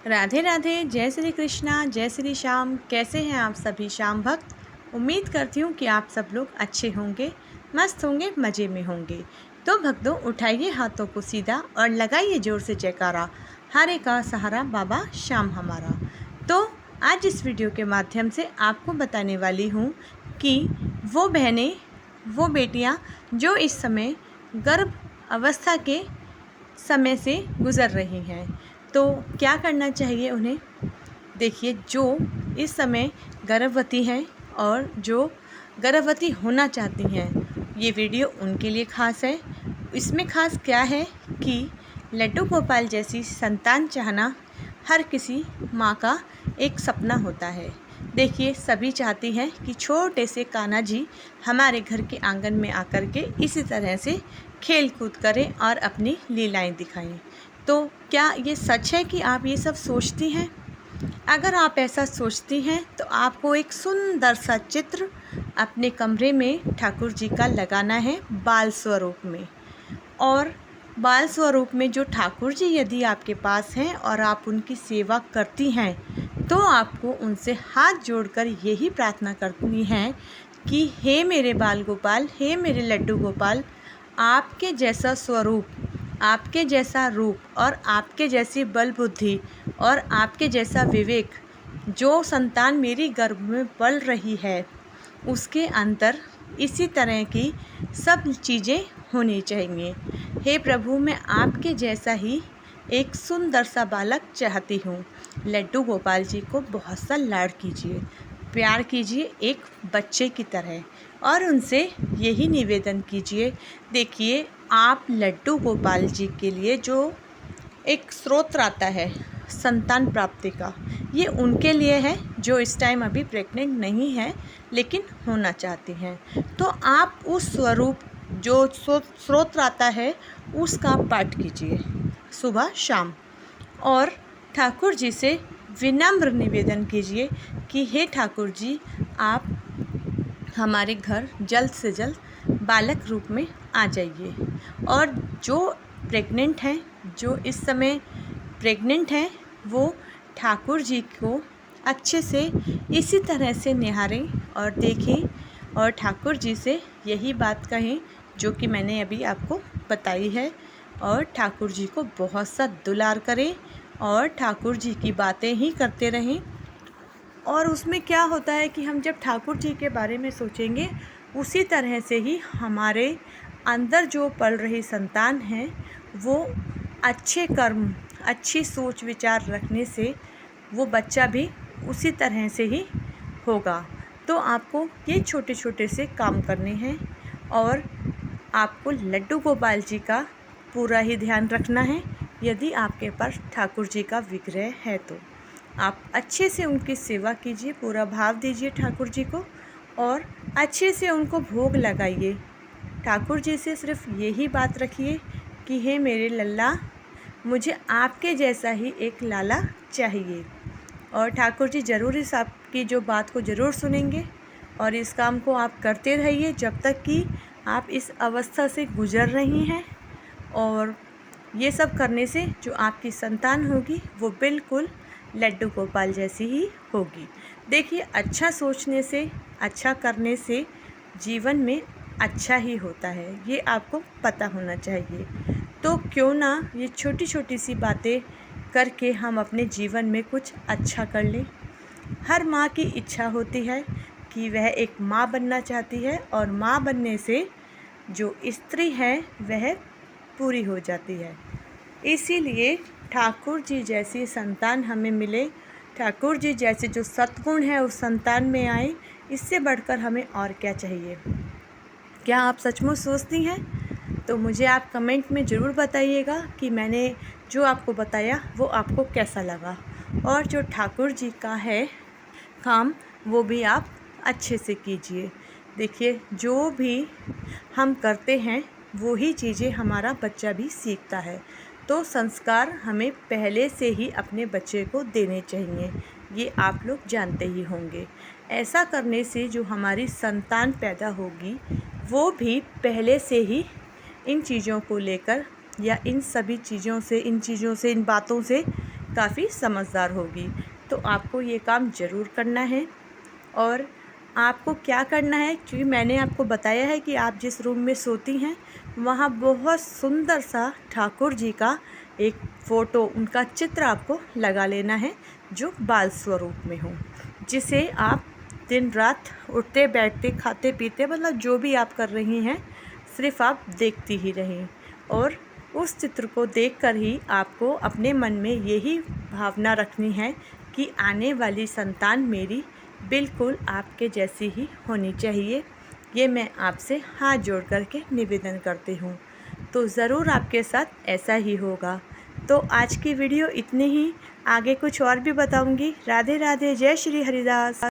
राधे राधे, जय श्री कृष्णा, जय श्री श्याम। कैसे हैं आप सभी श्याम भक्त। उम्मीद करती हूँ कि आप सब लोग अच्छे होंगे, मस्त होंगे, मज़े में होंगे। तो भक्तों, उठाइए हाथों को सीधा और लगाइए ज़ोर से जयकारा, हरे का सहारा बाबा श्याम हमारा। तो आज इस वीडियो के माध्यम से आपको बताने वाली हूँ कि वो बहनें, वो बेटियाँ जो इस समय गर्भ अवस्था के समय से गुज़र रही हैं, तो क्या करना चाहिए उन्हें। देखिए, जो इस समय गर्भवती हैं और जो गर्भवती होना चाहती हैं, ये वीडियो उनके लिए ख़ास है। इसमें ख़ास क्या है कि लड्डू गोपाल जैसी संतान चाहना हर किसी माँ का एक सपना होता है। देखिए, सभी चाहती हैं कि छोटे से कान्हा जी हमारे घर के आंगन में आकर के इसी तरह से खेल कूद करें और अपनी लीलाएं दिखाएं। तो क्या ये सच है कि आप ये सब सोचती हैं? अगर आप ऐसा सोचती हैं तो आपको एक सुंदर सा चित्र अपने कमरे में ठाकुर जी का लगाना है बाल स्वरूप में। और बाल स्वरूप में जो ठाकुर जी यदि आपके पास हैं और आप उनकी सेवा करती हैं, तो आपको उनसे हाथ जोड़कर यही प्रार्थना करनी है कि हे मेरे बाल गोपाल, हे मेरे लड्डू गोपाल, आपके जैसा स्वरूप, आपके जैसा रूप और आपके जैसी बल बुद्धि और आपके जैसा विवेक जो संतान मेरी गर्भ में पल रही है, उसके अंदर इसी तरह की सब चीज़ें होनी चाहिए। हे प्रभु, मैं आपके जैसा ही एक सुंदर सा बालक चाहती हूँ। लड्डू गोपाल जी को बहुत सा लाड कीजिए, प्यार कीजिए एक बच्चे की तरह, और उनसे यही निवेदन कीजिए। देखिए, आप लड्डू गोपाल जी के लिए जो एक स्रोत आता है संतान प्राप्ति का, ये उनके लिए है जो इस टाइम अभी प्रेग्नेंट नहीं है लेकिन होना चाहती हैं। तो आप उस स्वरूप जो स्रोत आता है उसका पाठ कीजिए सुबह शाम, और ठाकुर जी से विनम्र निवेदन कीजिए कि हे ठाकुर जी, आप हमारे घर जल्द से जल्द बालक रूप में आ जाइए। और जो प्रेग्नेंट हैं, जो इस समय प्रेग्नेंट हैं, वो ठाकुर जी को अच्छे से इसी तरह से निहारें और देखें और ठाकुर जी से यही बात कहें जो कि मैंने अभी आपको बताई है। और ठाकुर जी को बहुत सा दुलार करें और ठाकुर जी की बातें ही करते रहें। और उसमें क्या होता है कि हम जब ठाकुर जी के बारे में सोचेंगे, उसी तरह से ही हमारे अंदर जो पल रही संतान है, वो अच्छे कर्म, अच्छी सोच विचार रखने से वो बच्चा भी उसी तरह से ही होगा। तो आपको ये छोटे छोटे से काम करने हैं और आपको लड्डू गोपाल जी का पूरा ही ध्यान रखना है। यदि आपके पास ठाकुर जी का विग्रह है तो आप अच्छे से उनकी सेवा कीजिए, पूरा भाव दीजिए ठाकुर जी को और अच्छे से उनको भोग लगाइए। ठाकुर जी से सिर्फ यही बात रखिए कि हे मेरे लल्ला, मुझे आपके जैसा ही एक लाला चाहिए। और ठाकुर जी ज़रूर इस आपकी जो बात को ज़रूर सुनेंगे। और इस काम को आप करते रहिए जब तक कि आप इस अवस्था से गुज़र रही हैं। और ये सब करने से जो आपकी संतान होगी वो बिल्कुल लड्डू गोपाल जैसी ही होगी। देखिए, अच्छा सोचने से, अच्छा करने से जीवन में अच्छा ही होता है, ये आपको पता होना चाहिए। तो क्यों ना ये छोटी छोटी सी बातें करके हम अपने जीवन में कुछ अच्छा कर लें। हर माँ की इच्छा होती है कि वह एक माँ बनना चाहती है और माँ बनने से जो स्त्री है वह पूरी हो जाती है। इसीलिए ठाकुर जी जैसी संतान हमें मिले, ठाकुर जी जैसे जो सद्गुण है उस संतान में आए, इससे बढ़कर हमें और क्या चाहिए। क्या आप सचमुच सोचती हैं? तो मुझे आप कमेंट में ज़रूर बताइएगा कि मैंने जो आपको बताया वो आपको कैसा लगा। और जो ठाकुर जी का है काम, वो भी आप अच्छे से कीजिए। देखिए, जो भी हम करते हैं वो ही चीज़ें हमारा बच्चा भी सीखता है। तो संस्कार हमें पहले से ही अपने बच्चे को देने चाहिए, ये आप लोग जानते ही होंगे। ऐसा करने से जो हमारी संतान पैदा होगी वो भी पहले से ही इन चीज़ों को लेकर या इन सभी चीज़ों से, इन बातों से काफ़ी समझदार होगी। तो आपको ये काम ज़रूर करना है। और आपको क्या करना है, क्योंकि मैंने आपको बताया है कि आप जिस रूम में सोती हैं वहाँ बहुत सुंदर सा ठाकुर जी का एक फ़ोटो, उनका चित्र आपको लगा लेना है जो बाल स्वरूप में हो, जिसे आप दिन रात उठते बैठते खाते पीते मतलब जो भी आप कर रही हैं सिर्फ आप देखती ही रहें। और उस चित्र को देखकर ही आपको अपने मन में यही भावना रखनी है कि आने वाली संतान मेरी बिल्कुल आपके जैसी ही होनी चाहिए। ये मैं आपसे हाथ जोड़ कर के निवेदन करती हूँ। तो ज़रूर आपके साथ ऐसा ही होगा। तो आज की वीडियो इतनी ही, आगे कुछ और भी बताऊँगी। राधे राधे, जय श्री हरिदास।